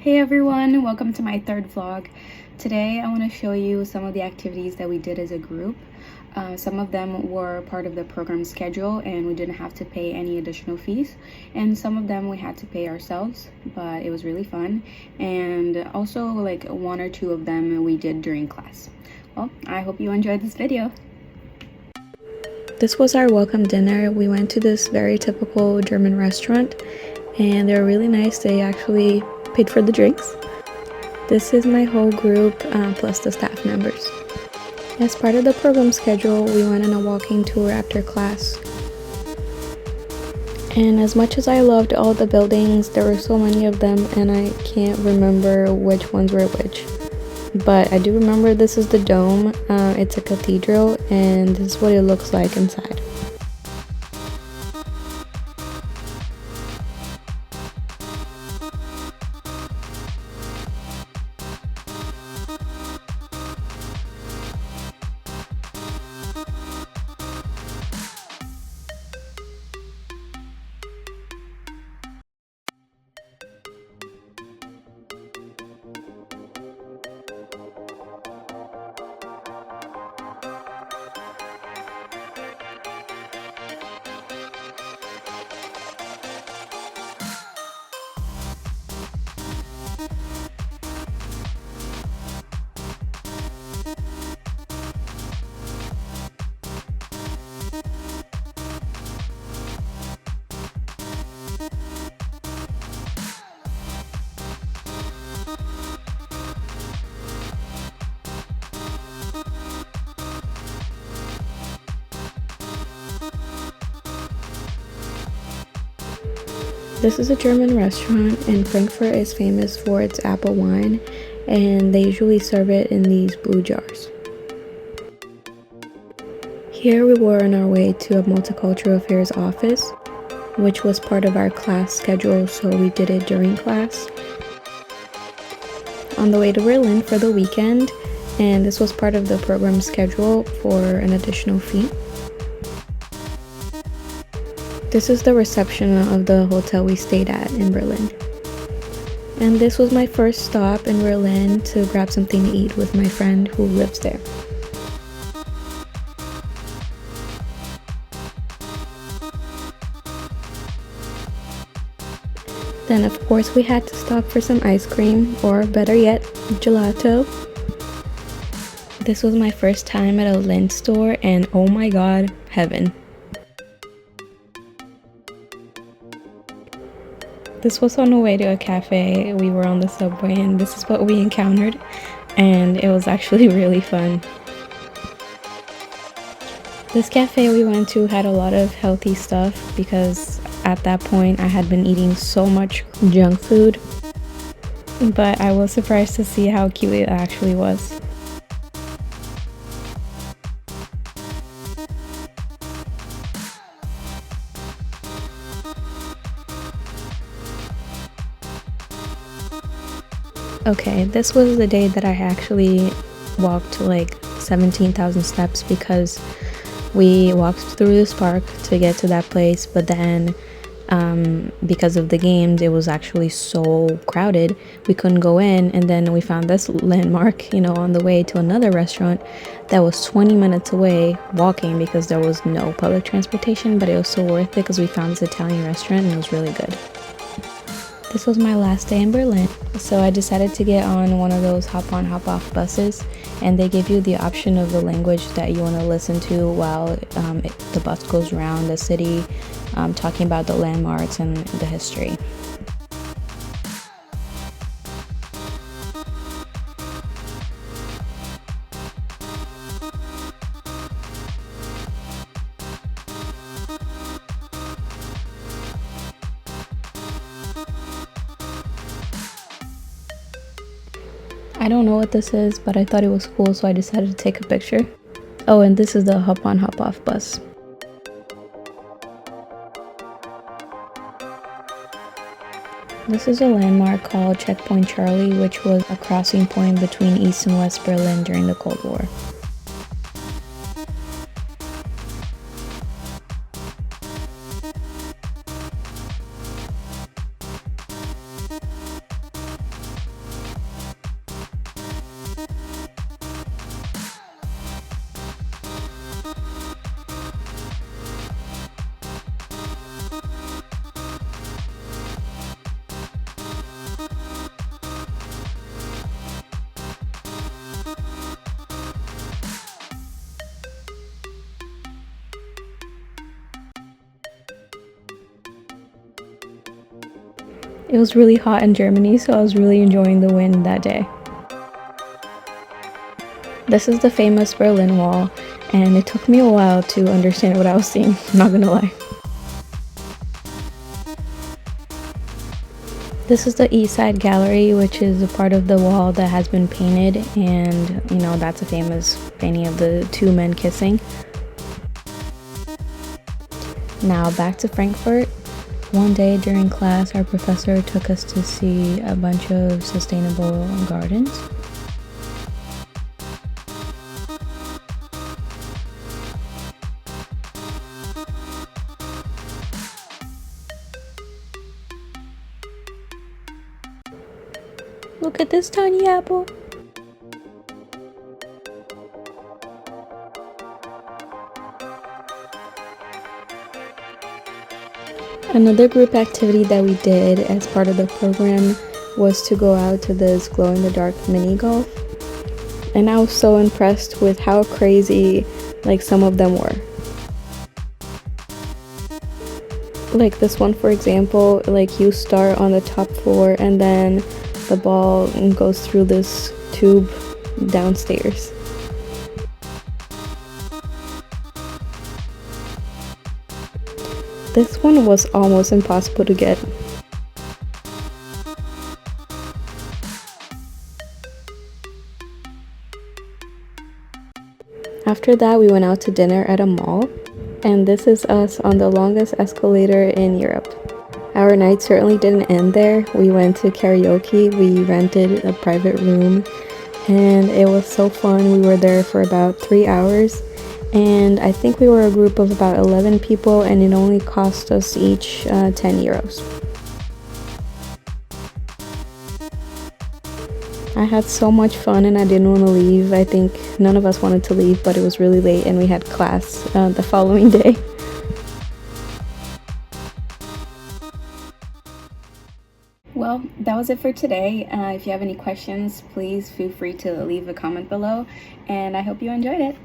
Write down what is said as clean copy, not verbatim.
Hey everyone, welcome to my third vlog. Today I want to show you some of the activities that we did as a group. Some of them were part of the program schedule and we didn't have to pay any additional fees, and some of them we had to pay ourselves, but it was really fun. And also like one or two of them we did during class. Well, I hope you enjoyed this video. This was our welcome dinner. We went to this very typical German restaurant and they were really nice. They actually paid for the drinks. This is my whole group plus the staff members. As part of the program schedule, we went on a walking tour after class. And as much as I loved all the buildings, there were so many of them and I can't remember which ones were which. But I do remember this is the dome. It's a cathedral and this is what it looks like inside. This is a German restaurant and Frankfurt is famous for its apple wine, and they usually serve it in these blue jars. Here we were on our way to a multicultural affairs office, which was part of our class schedule, so we did it during class. On the way to Berlin for the weekend, and this was part of the program schedule for an additional fee. This is the reception of the hotel we stayed at in Berlin. And this was my first stop in Berlin to grab something to eat with my friend who lives there. Then of course we had to stop for some ice cream, or better yet, gelato. This was my first time at a Lindt store and oh my god, heaven. This was on the way to a cafe. We were on the subway and this is what we encountered, and it was actually really fun. This cafe we went to had a lot of healthy stuff because at that point I had been eating so much junk food, but I was surprised to see how cute it actually was. Okay, this was the day that I actually walked like 17,000 steps because we walked through this park to get to that place, but then because of the games it was actually so crowded we couldn't go in, and then we found this landmark, on the way to another restaurant that was 20 minutes away walking because there was no public transportation, but it was so worth it because we found this Italian restaurant and it was really good. This was my last day in Berlin, so I decided to get on one of those hop-on hop-off buses, and they give you the option of the language that you want to listen to while the bus goes around the city, talking about the landmarks and the history. I don't know what this is, but I thought it was cool, so I decided to take a picture. Oh, and this is the hop-on hop-off bus. This is a landmark called Checkpoint Charlie, which was a crossing point between East and West Berlin during the Cold War. It was really hot in Germany, so I was really enjoying the wind that day. This is the famous Berlin Wall, and it took me a while to understand what I was seeing, I'm not gonna lie. This is the East Side Gallery, which is a part of the wall that has been painted, and you know, that's a famous painting of the two men kissing. Now back to Frankfurt. One day during class, our professor took us to see a bunch of sustainable gardens. Look at this tiny apple. Another group activity that we did as part of the program was to go out to this glow-in-the-dark mini golf. And I was so impressed with how crazy like some of them were. Like this one, for example, like you start on the top floor and then the ball goes through this tube downstairs. This one was almost impossible to get. After that, we went out to dinner at a mall, and this is us on the longest escalator in Europe. Our night certainly didn't end there. We went to karaoke, we rented a private room, and it was so fun. We were there for about 3 hours. And I think we were a group of about 11 people, and it only cost us each 10 euros. I had so much fun and I didn't want to leave. I think none of us wanted to leave, but it was really late and we had class the following day. Well, that was it for today. If you have any questions, please feel free to leave a comment below, and I hope you enjoyed it.